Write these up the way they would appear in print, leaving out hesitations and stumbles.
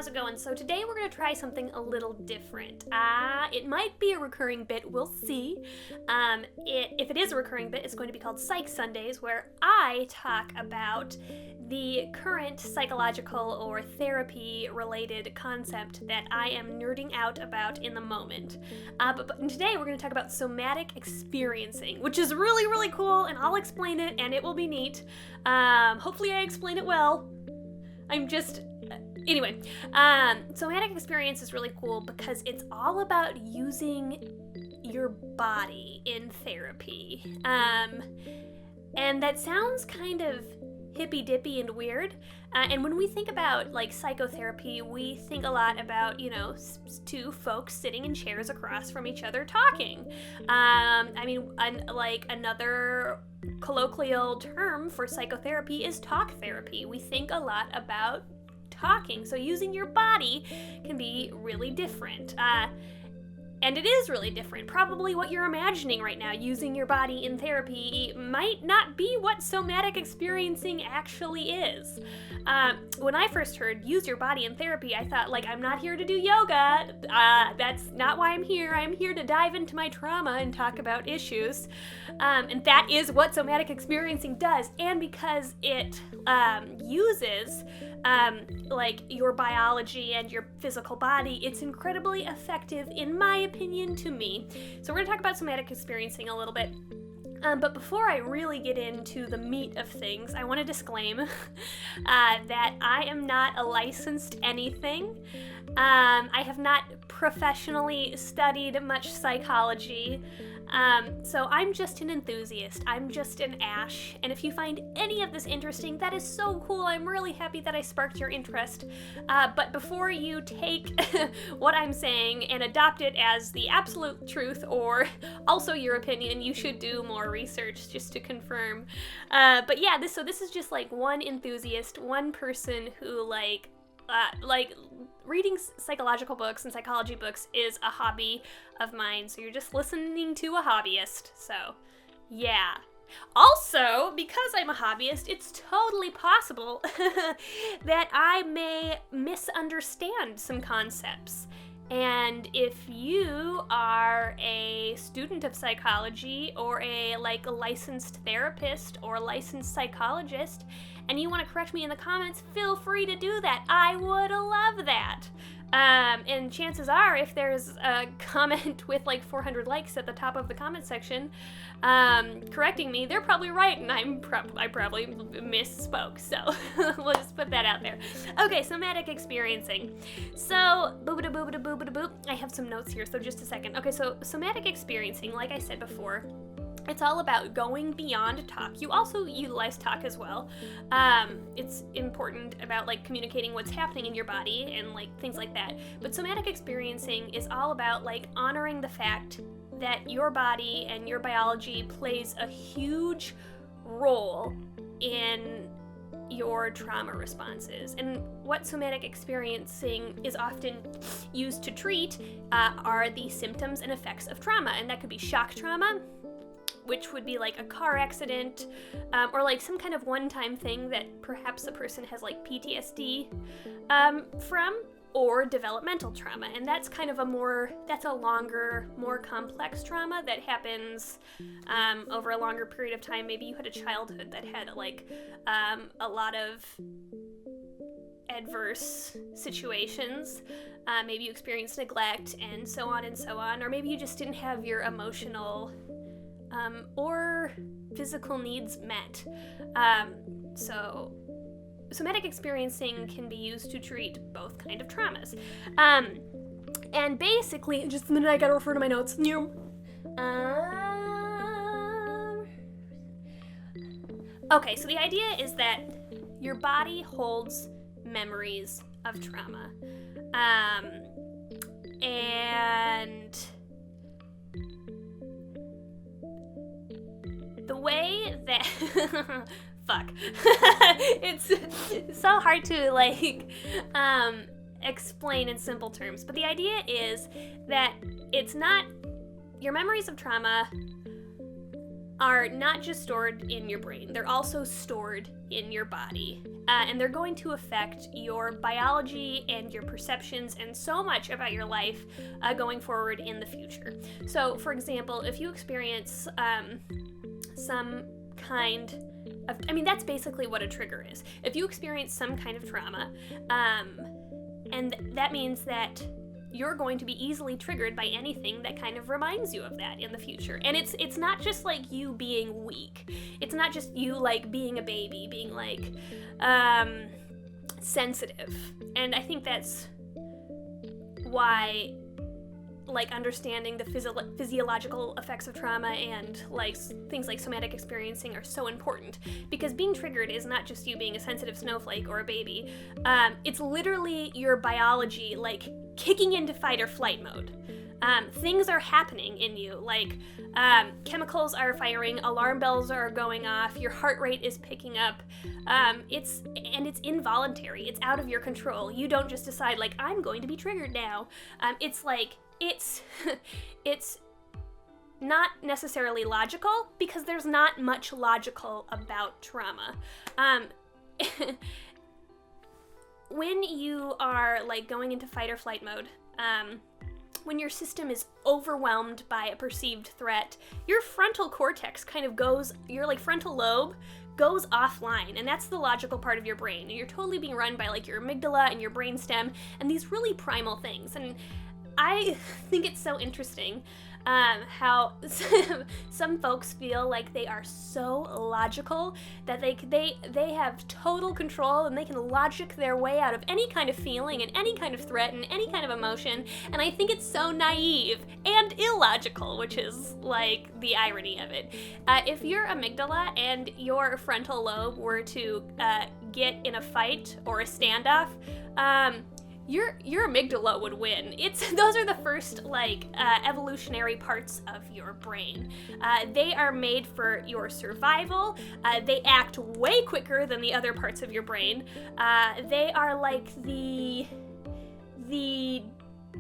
how's it going? So today we're going to try something a little different. It might be a recurring bit, we'll see. If it is a recurring bit, it's going to be called Psych Sundays, where I talk about the current psychological or therapy-related concept that I am nerding out about in the moment. But today we're going to talk about somatic experiencing, which is really, really cool, and I'll explain it, and it will be neat. Hopefully I explain it well. Anyway, somatic experience is really cool because it's all about using your body in therapy. And that sounds kind of hippy-dippy and weird. And when we think about, like, psychotherapy, we think a lot about, two folks sitting in chairs across from each other talking. Another colloquial term for psychotherapy is talk therapy. We think a lot about talking, so using your body can be really different. And it is really different. Probably what you're imagining right now, using your body in therapy, might not be what somatic experiencing actually is. When I first heard use your body in therapy, I thought, I'm not here to do yoga. That's not why I'm here. I'm here to dive into my trauma and talk about issues. And that is what somatic experiencing does. And because it uses your biology and your physical body, it's incredibly effective, in my opinion, to me. So we're going to talk about somatic experiencing a little bit. But before I really get into the meat of things, I want to disclaim that I am not a licensed anything. I have not professionally studied much psychology. So I'm just an enthusiast. I'm just an Ash. And if you find any of this interesting, that is so cool. I'm really happy that I sparked your interest. But before you take what I'm saying and adopt it as the absolute truth or also your opinion, you should do more research just to confirm. But yeah, this is just one enthusiast, one person who reading psychological books and psychology books is a hobby of mine, so you're just listening to a hobbyist, so yeah. Also, because I'm a hobbyist, it's totally possible that I may misunderstand some concepts. And if you are a student of psychology or a licensed therapist or licensed psychologist and you want to correct me in the comments, feel free to do that. I would love that. And chances are, if there's a comment with 400 likes at the top of the comment section correcting me, they're probably right, and I probably misspoke. So we'll just put that out there. Okay, somatic experiencing. So boop. I have some notes here, so just a second. Okay, so somatic experiencing, like I said before, it's all about going beyond talk. You also utilize talk as well. It's important about communicating what's happening in your body and things like that. But somatic experiencing is all about honoring the fact that your body and your biology plays a huge role in your trauma responses. And what somatic experiencing is often used to treat are the symptoms and effects of trauma. And that could be shock trauma, which would be a car accident, or some kind of one-time thing that perhaps a person has PTSD from, or developmental trauma. And that's kind of that's a longer, more complex trauma that happens over a longer period of time. Maybe you had a childhood that had a lot of adverse situations. Maybe you experienced neglect and so on, or maybe you just didn't have your emotional or physical needs met. So somatic experiencing can be used to treat both kind of traumas. And basically, just a minute, I gotta refer to my notes. Okay, so the idea is that your body holds memories of trauma. And the way that it's so hard to explain in simple terms, but the idea is that it's not, your memories of trauma are not just stored in your brain, they're also stored in your body. and they're going to affect your biology and your perceptions and so much about your life going forward in the future. So, for example, if you experience some kind of, that's basically what a trigger is. If you experience some kind of trauma, and that means that you're going to be easily triggered by anything that kind of reminds you of that in the future. And it's not just like you being weak. It's not just you like being a baby, being like sensitive. And I think that's why like understanding the physiological effects of trauma and like things like somatic experiencing are so important, because being triggered is not just you being a sensitive snowflake or a baby. It's literally your biology like kicking into fight or flight mode. Things are happening in you, like chemicals are firing, alarm bells are going off, your heart rate is picking up. It's involuntary. It's out of your control. You don't just decide like I'm going to be triggered now. It's like it's not necessarily logical, because there's not much logical about trauma. When you are like going into fight or flight mode, when your system is overwhelmed by a perceived threat, your frontal cortex kind of goes, your like frontal lobe goes offline, and that's the logical part of your brain. And you're totally being run by like your amygdala and your brainstem and these really primal things. And I think it's so interesting how some folks feel like they are so logical that they have total control and they can logic their way out of any kind of feeling and any kind of threat and any kind of emotion. And I think it's so naive and illogical, which is like the irony of it. If your amygdala and your frontal lobe were to get in a fight or a standoff, your amygdala would win. Those are the first like evolutionary parts of your brain. They are made for your survival. They act way quicker than the other parts of your brain. They are like the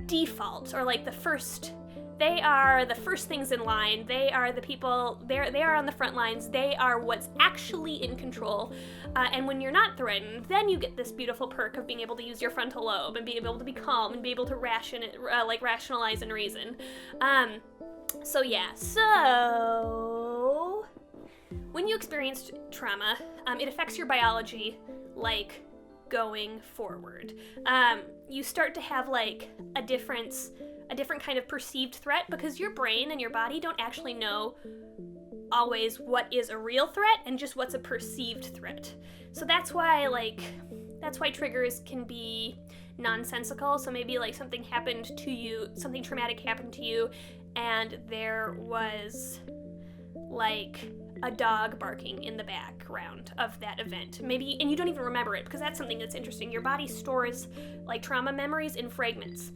default, or like the first. They are the first things in line. They are the people, they are on the front lines. They are what's actually in control. And when you're not threatened, then you get this beautiful perk of being able to use your frontal lobe and be able to be calm and be able to rationalize and reason. So when you experience trauma, it affects your biology like going forward. You start to have like a different kind of perceived threat, because your brain and your body don't actually know always what is a real threat and just what's a perceived threat. So that's why triggers can be nonsensical. So maybe like something happened to you, something traumatic happened to you, and there was like a dog barking in the background of that event. Maybe, and you don't even remember it, because that's something that's interesting. Your body stores like trauma memories in fragments.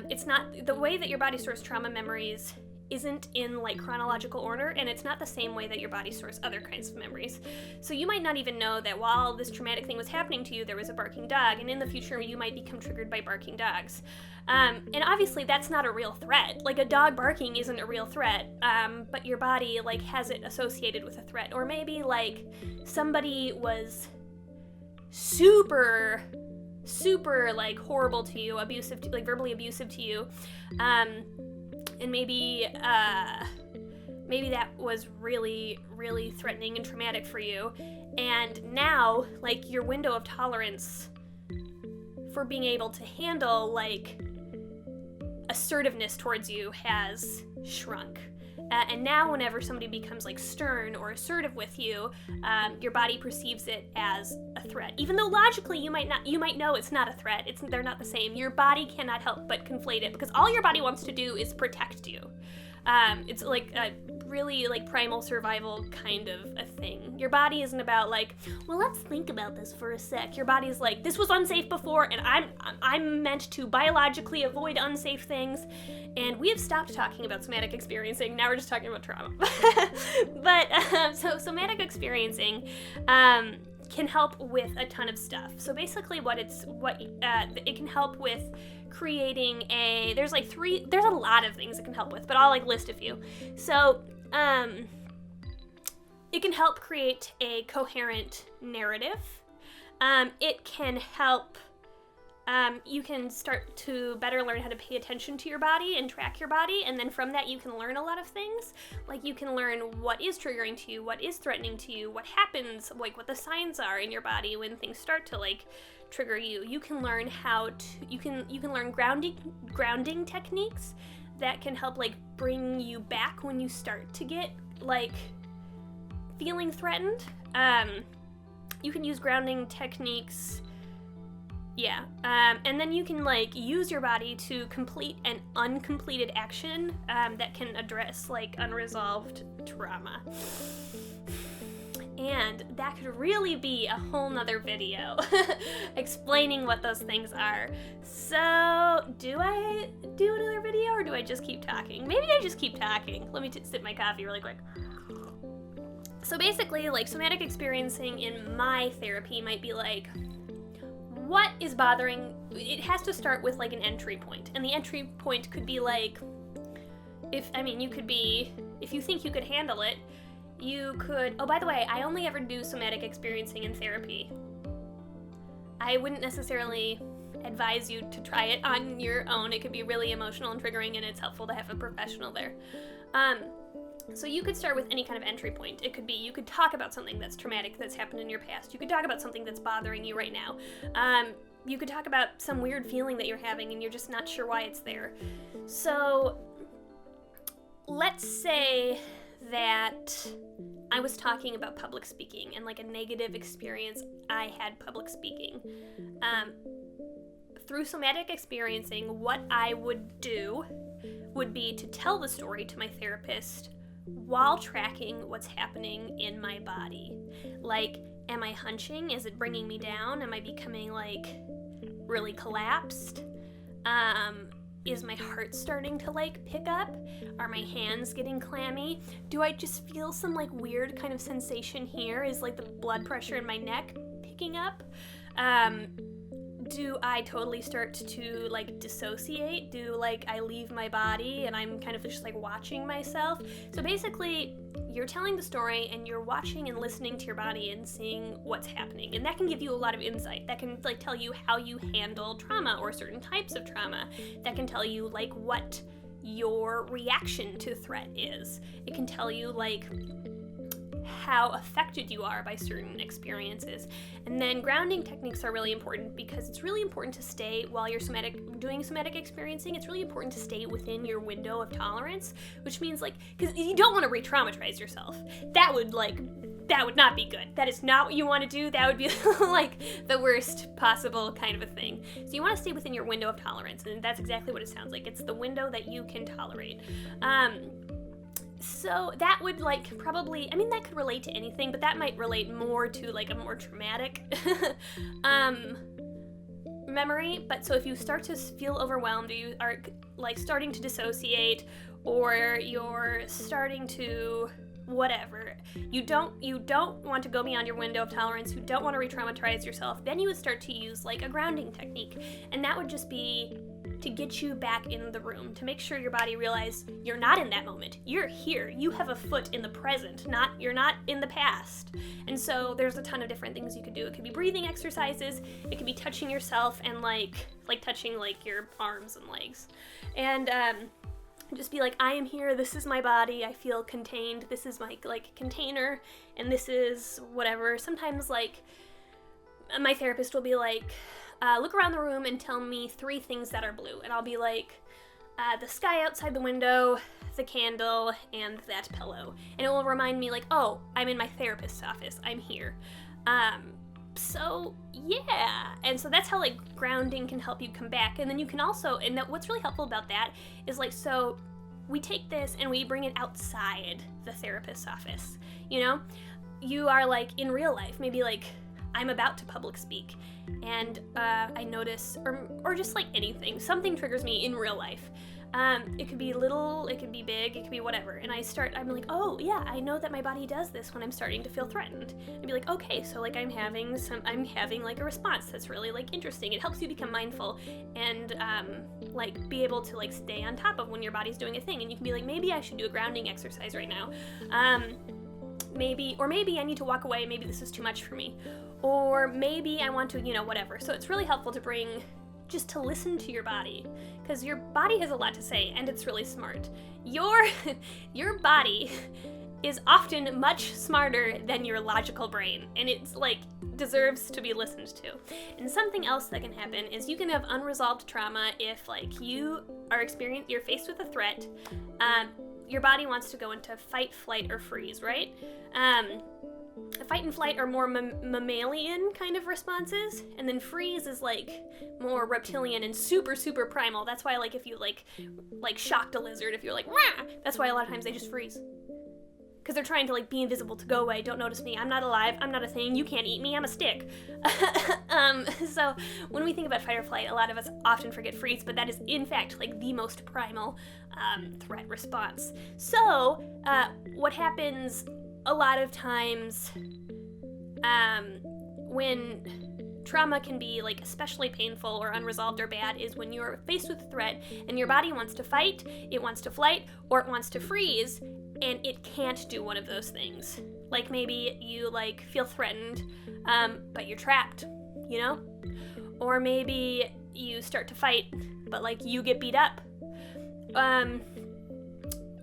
It's not the way that your body stores trauma memories isn't in like chronological order, and it's not the same way that your body stores other kinds of memories. So you might not even know that while this traumatic thing was happening to you, there was a barking dog, and in the future you might become triggered by barking dogs. And obviously that's not a real threat. Like a dog barking isn't a real threat, but your body like has it associated with a threat. Or maybe like somebody was super like horrible to you, abusive, like verbally abusive to you, and maybe that was really, really threatening and traumatic for you, and now like your window of tolerance for being able to handle like assertiveness towards you has shrunk. And now whenever somebody becomes like stern or assertive with you, your body perceives it as a threat. Even though logically you might know it's not a threat. They're not the same. Your body cannot help but conflate it, because all your body wants to do is protect you. It's like a really like primal survival kind of a thing. Your body isn't about like, well, let's think about this for a sec. Your body's like, this was unsafe before, and I'm meant to biologically avoid unsafe things. And we have stopped talking about somatic experiencing. Now we're just talking about trauma. But so somatic experiencing can help with a ton of stuff. So basically it can help with creating there's a lot of things it can help with, but I'll like list a few. So it can help create a coherent narrative. It can help, you can start to better learn how to pay attention to your body and track your body, and then from that you can learn a lot of things. Like, you can learn what is triggering to you, what is threatening to you, what happens, like what the signs are in your body when things start to like trigger you. You can learn you can learn grounding techniques that can help like bring you back when you start to get like feeling threatened. You can use grounding techniques, and then you can like use your body to complete an uncompleted action that can address like unresolved trauma. And that could really be a whole nother video explaining what those things are. So, do I do another video or do I just keep talking? Maybe I just keep talking. Let me sip my coffee really quick. So basically, like, somatic experiencing in my therapy might be like, what is bothering? It has to start with like an entry point. And the entry point could be like, if you think you could handle it, you could, oh, by the way, I only ever do somatic experiencing in therapy. I wouldn't necessarily advise you to try it on your own. It could be really emotional and triggering, and it's helpful to have a professional there. So you could start with any kind of entry point. It could be, you could talk about something that's traumatic that's happened in your past. You could talk about something that's bothering you right now. You could talk about some weird feeling that you're having and you're just not sure why it's there. So let's say that I was talking about public speaking and like a negative experience I had public speaking. Through somatic experiencing, what I would do would be to tell the story to my therapist while tracking what's happening in my body. Like, am I hunching? Is it bringing me down? Am I becoming like really collapsed? Is my heart starting to like pick up? Are my hands getting clammy? Do I just feel some like weird kind of sensation here? Is like the blood pressure in my neck picking up? Do I totally start to like dissociate? Do like I leave my body and I'm kind of just like watching myself? So basically, you're telling the story and you're watching and listening to your body and seeing what's happening. And that can give you a lot of insight. That can like tell you how you handle trauma or certain types of trauma. That can tell you like what your reaction to threat is. It can tell you like how affected you are by certain experiences. And then grounding techniques are really important because it's really important to stay, while you're doing somatic experiencing, it's really important to stay within your window of tolerance, which means like, because you don't want to re-traumatize yourself. That would not be good. That is not what you want to do. That would be like the worst possible kind of a thing. So you want to stay within your window of tolerance, and that's exactly what it sounds like. It's the window that you can tolerate. So that would like probably, I mean, that could relate to anything, but that might relate more to like a more traumatic memory. But so if you start to feel overwhelmed, or you are like starting to dissociate, or you're starting to whatever, you don't want to go beyond your window of tolerance, you don't want to re-traumatize yourself, then you would start to use like a grounding technique. And that would just be to get you back in the room, to make sure your body realizes you're not in that moment. You're here. You have a foot in the present. You're not in the past. And so there's a ton of different things you could do. It could be breathing exercises. It could be touching yourself and like touching like your arms and legs. And just be like, I am here. This is my body. I feel contained. This is my like container, and this is whatever. Sometimes like my therapist will be like, look around the room and tell me 3 things that are blue. And I'll be like, the sky outside the window, the candle, and that pillow. And it will remind me like, oh, I'm in my therapist's office. I'm here. So yeah. And so that's how like grounding can help you come back. And then you can also, and that what's really helpful about that is like, so we take this and we bring it outside the therapist's office. You know, you are like in real life, maybe like I'm about to public speak, and I notice, or just like anything, something triggers me in real life. It could be little, it could be big, it could be whatever. And I'm like, oh yeah, I know that my body does this when I'm starting to feel threatened. And be like, okay, so like I'm having like a response that's really like interesting. It helps you become mindful and like be able to like stay on top of when your body's doing a thing. And you can be like, maybe I should do a grounding exercise right now. maybe I need to walk away, maybe this is too much for me. Or maybe I want to, whatever. So it's really helpful to listen to your body, because your body has a lot to say, and it's really smart. Your body is often much smarter than your logical brain, and it's deserves to be listened to. And something else that can happen is you can have unresolved trauma if you're faced with a threat. Your body wants to go into fight, flight, or freeze, right? Fight and flight are more mammalian kind of responses, and then freeze is more reptilian and super, super primal. That's why if you shocked a lizard, if you're Wah! That's why a lot of times they just freeze. Because they're trying to be invisible, to go away, don't notice me, I'm not alive, I'm not a thing, you can't eat me, I'm a stick. So when we think about fight or flight, a lot of us often forget freeze, but that is in fact the most primal threat response. So what happens a lot of times when trauma can be especially painful or unresolved or bad is when you're faced with a threat and your body wants to fight, it wants to flight, or it wants to freeze, and it can't do one of those things. Maybe you feel threatened, but you're trapped, Or maybe you start to fight, but you get beat up.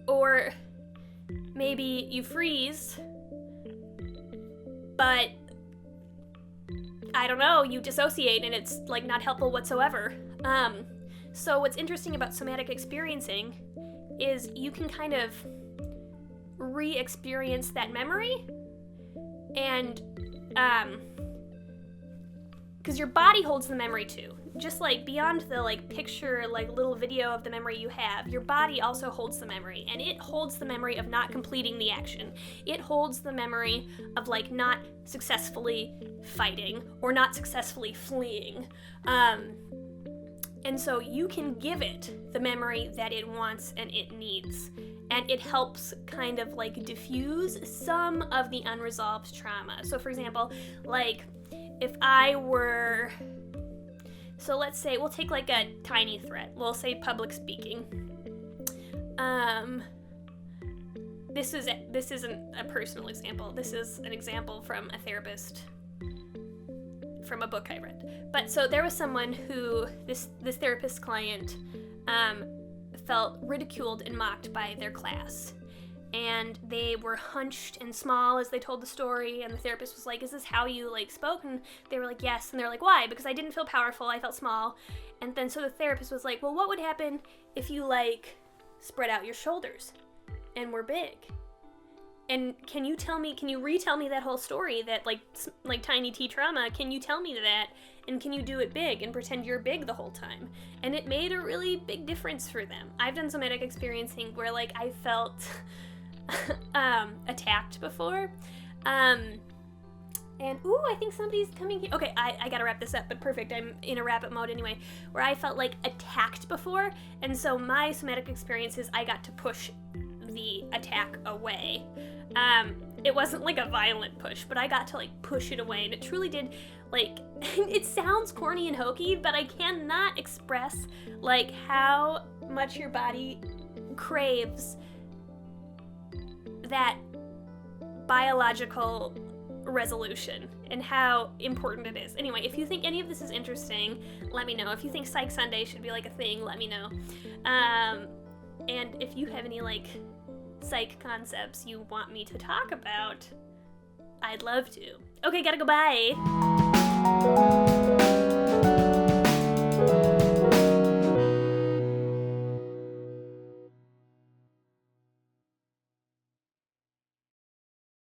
Or maybe you freeze, but I don't know, you dissociate and it's not helpful whatsoever. So what's interesting about somatic experiencing is you can kind of re-experience that memory, and because your body holds the memory too. Just beyond the picture, little video of the memory you have, your body also holds the memory, and it holds the memory of not completing the action. It holds the memory of not successfully fighting or not successfully fleeing. And so you can give it the memory that it wants and it needs. And it helps kind of diffuse some of the unresolved trauma. So for example, if I were, so let's say we'll take a tiny threat. We'll say public speaking. This isn't a personal example. This is an example from a therapist, from a book I read. But so there was someone who, this therapist client, felt ridiculed and mocked by their class. And they were hunched and small as they told the story, and the therapist was is this how you spoke? And they were yes. And they're why? Because I didn't feel powerful, I felt small. And then so the therapist was well, what would happen if you spread out your shoulders and were big? And can you retell me that whole story, that tiny T trauma, can you tell me that? And can you do it big and pretend you're big the whole time? And it made a really big difference for them. I've done somatic experiencing where I felt attacked before. And I think somebody's coming here. Okay, I gotta wrap this up, but perfect. I'm in a wrap-up mode anyway, where I felt attacked before. And so my somatic experiences, I got to push the attack away. It wasn't a violent push, but I got to push it away, and it truly did it sounds corny and hokey, but I cannot express how much your body craves that biological resolution and how important it is. Anyway, if you think any of this is interesting, let me know. If you think Psych Sunday should be a thing, let me know. And if you have any psych concepts you want me to talk about, I'd love to. Okay, gotta go, bye.